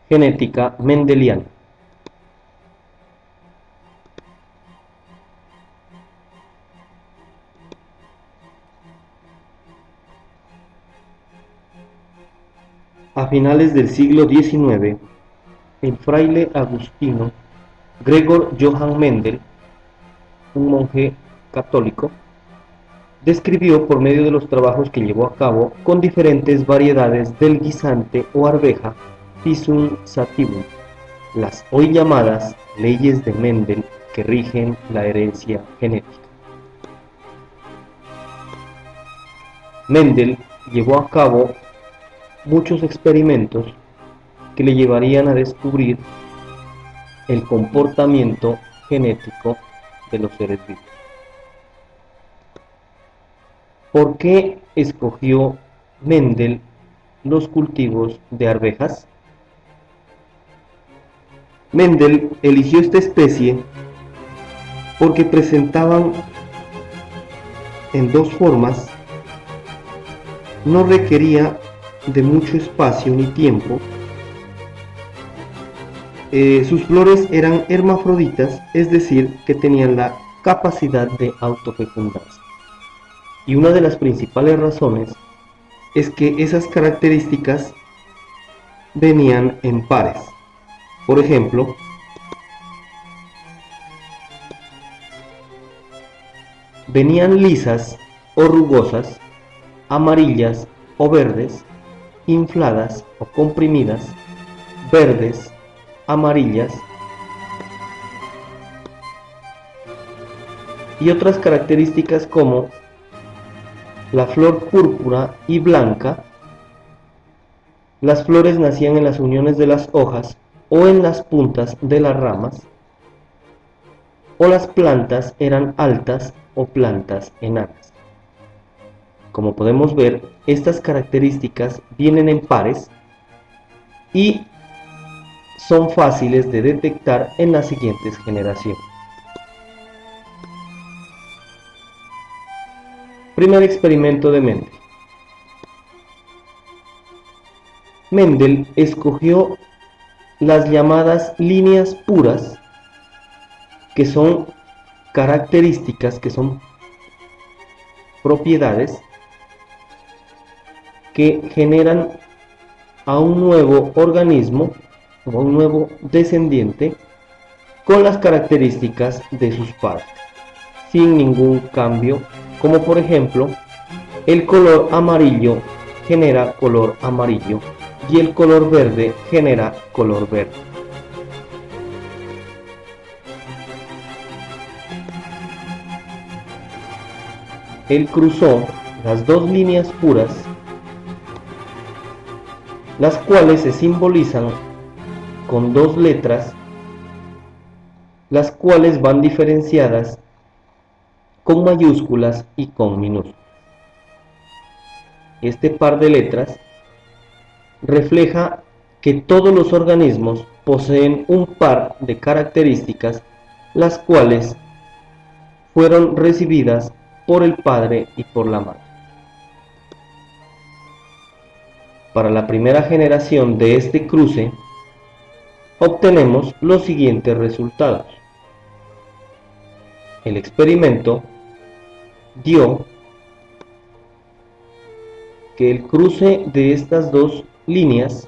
Genética mendeliana. A finales del siglo XIX, el fraile agustino Gregor Johann Mendel, un monje católico, describió por medio de los trabajos que llevó a cabo con diferentes variedades del guisante o arveja Pisum sativum, las hoy llamadas leyes de Mendel que rigen la herencia genética. Mendel llevó a cabo muchos experimentos que le llevarían a descubrir el comportamiento genético de los seres vivos. ¿Por qué escogió Mendel los cultivos de arvejas? Mendel eligió esta especie porque presentaban en dos formas, no requería de mucho espacio ni tiempo. Sus flores eran hermafroditas, es decir, que tenían la capacidad de autofecundarse. Y una de las principales razones es que esas características venían en pares. Por ejemplo, venían lisas o rugosas, amarillas o verdes, infladas o comprimidas, verdes, amarillas, y otras características como la flor púrpura y blanca. Las flores nacían en las uniones de las hojas o en las puntas de las ramas, o las plantas eran altas o plantas enanas. Como podemos ver, estas características vienen en pares y son fáciles de detectar en las siguientes generaciones. Primer experimento de Mendel. Mendel escogió las llamadas líneas puras, que son características, que son propiedades que generan a un nuevo organismo o a un nuevo descendiente con las características de sus padres, sin ningún cambio, como por ejemplo el color amarillo genera color amarillo y el color verde genera color verde. Él cruzó las dos líneas puras, las cuales se simbolizan con dos letras, las cuales van diferenciadas con mayúsculas y con minúsculas. Este par de letras refleja que todos los organismos poseen un par de características, las cuales fueron recibidas por el padre y por la madre. Para la primera generación de este cruce, obtenemos los siguientes resultados. El experimento dio que el cruce de estas dos líneas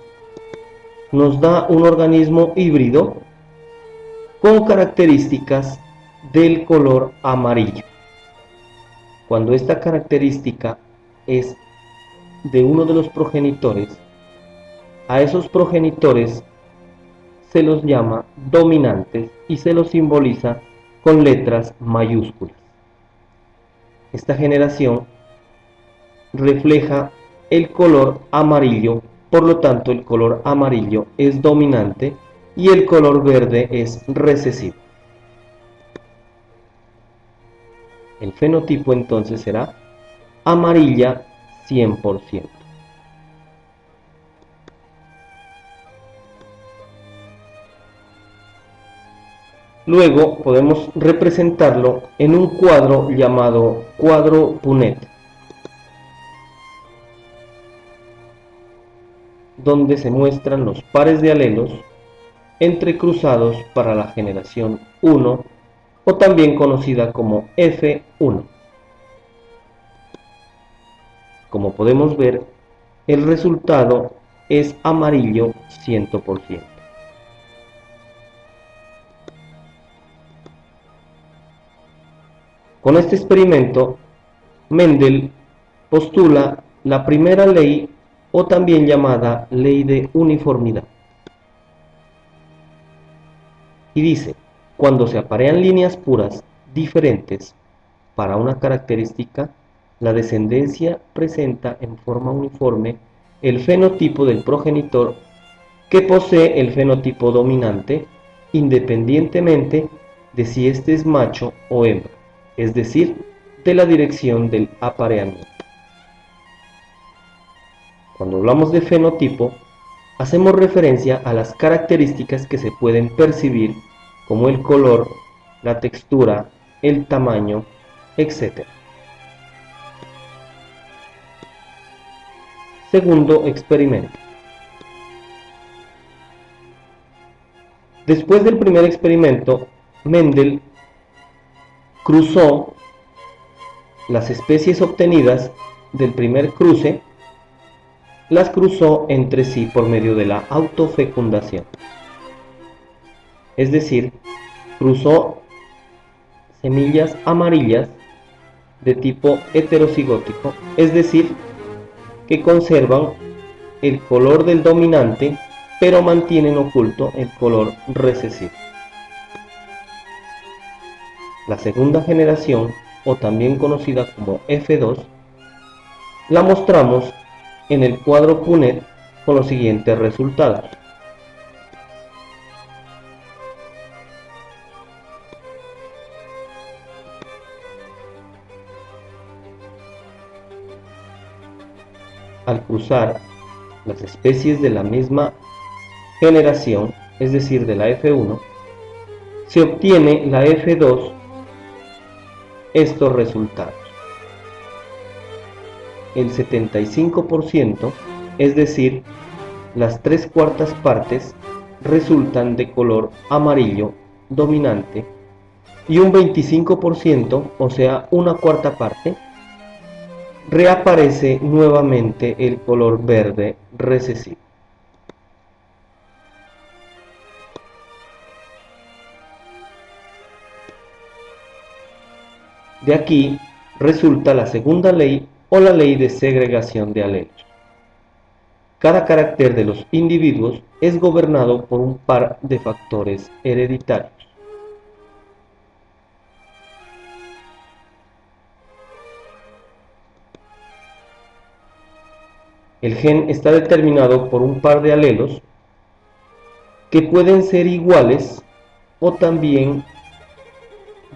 nos da un organismo híbrido con características del color amarillo. Cuando esta característica es de uno de los progenitores, a esos progenitores se los llama dominantes y se los simboliza con letras mayúsculas. Esta generación refleja el color amarillo, por lo tanto el color amarillo es dominante y el color verde es recesivo. El fenotipo entonces será amarilla 100%. Luego podemos representarlo en un cuadro llamado cuadro Punnett. donde se muestran los pares de alelos entrecruzados para la generación 1 o también conocida como F1. Como podemos ver, el resultado es amarillo 100%. Con este experimento, Mendel postula la primera ley o también llamada ley de uniformidad. Y dice, cuando se aparean líneas puras diferentes para una característica, la descendencia presenta en forma uniforme el fenotipo del progenitor que posee el fenotipo dominante, independientemente de si éste es macho o hembra, es decir, de la dirección del apareamiento. Cuando hablamos de fenotipo, hacemos referencia a las características que se pueden percibir como el color, la textura, el tamaño, etc. Segundo experimento. Después del primer experimento, Mendel cruzó las especies obtenidas del primer cruce, las cruzó entre sí por medio de la autofecundación. Es decir, cruzó semillas amarillas de tipo heterocigótico, es decir, que conservan el color del dominante, pero mantienen oculto el color recesivo. La segunda generación, o también conocida como F2, la mostramos en el cuadro Punnett con los siguientes resultados. Al cruzar las especies de la misma generación, es decir, de la F1, se obtiene la F2 estos resultados. El 75%, es decir, las 3/4 partes, resultan de color amarillo dominante y un 25%, o sea, 1/4 parte, reaparece nuevamente el color verde recesivo. De aquí resulta la segunda ley o la ley de segregación de alelos. Cada carácter de los individuos es gobernado por un par de factores hereditarios. El gen está determinado por un par de alelos que pueden ser iguales o también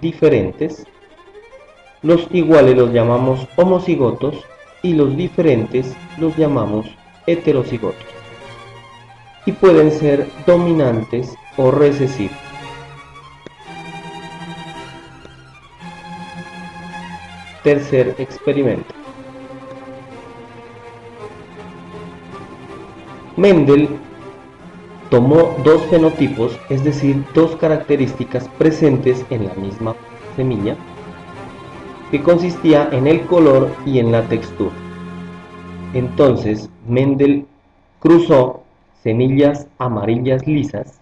diferentes. Los iguales los llamamos homocigotos y los diferentes los llamamos heterocigotos. Y pueden ser dominantes o recesivos. Tercer experimento. Mendel tomó dos fenotipos, es decir, dos características presentes en la misma semilla, que consistía en el color y en la textura. Entonces, Mendel cruzó semillas amarillas lisas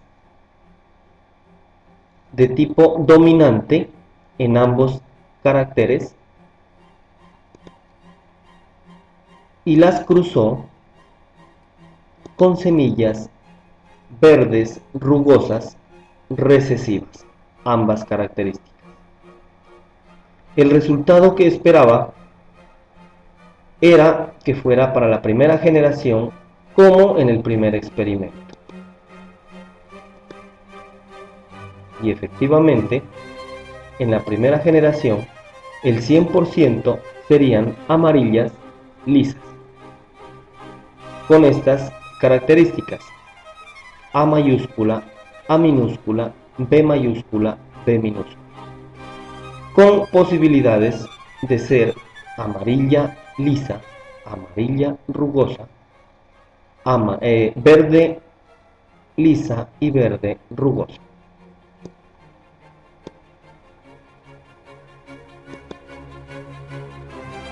de tipo dominante en ambos caracteres y las cruzó con semillas verdes rugosas recesivas, ambas características. El resultado que esperaba era que fuera para la primera generación como en el primer experimento. Y efectivamente, en la primera generación, el 100% serían amarillas lisas, con estas características: A mayúscula, A minúscula, B mayúscula, B minúscula, con posibilidades de ser amarilla lisa, amarilla rugosa, verde lisa y verde rugosa.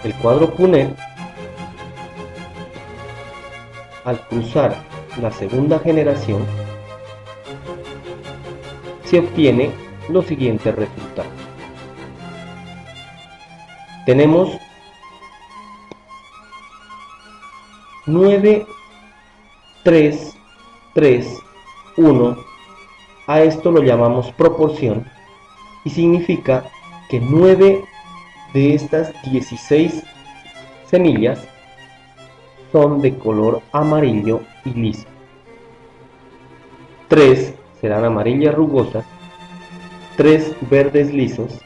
El cuadro Punnett, al cruzar la segunda generación, se obtiene los siguientes resultados. Tenemos 9, 3, 3, 1. A esto lo llamamos proporción y significa que 9 de estas 16 semillas son de color amarillo y liso. 3 serán amarillas rugosas, 3 verdes lisos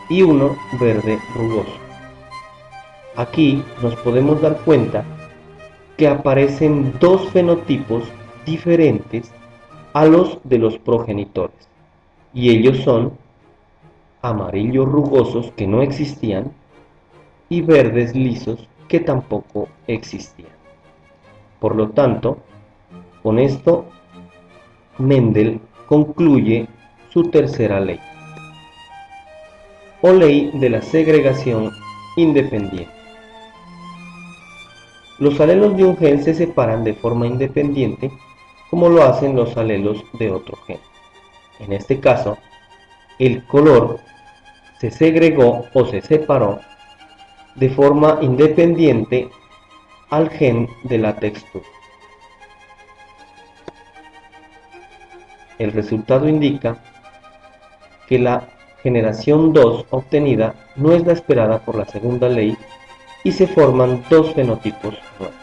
y 1 verde rugoso. Aquí nos podemos dar cuenta que aparecen dos fenotipos diferentes a los de los progenitores, y ellos son amarillos rugosos, que no existían, y verdes lisos, que tampoco existían. Por lo tanto, con esto Mendel concluye su tercera ley, o ley de la segregación independiente. Los alelos de un gen se separan de forma independiente, como lo hacen los alelos de otro gen. En este caso, el color se segregó o se separó de forma independiente al gen de la textura. El resultado indica que la generación 2 obtenida no es la esperada por la segunda ley y se forman dos fenotipos nuevos.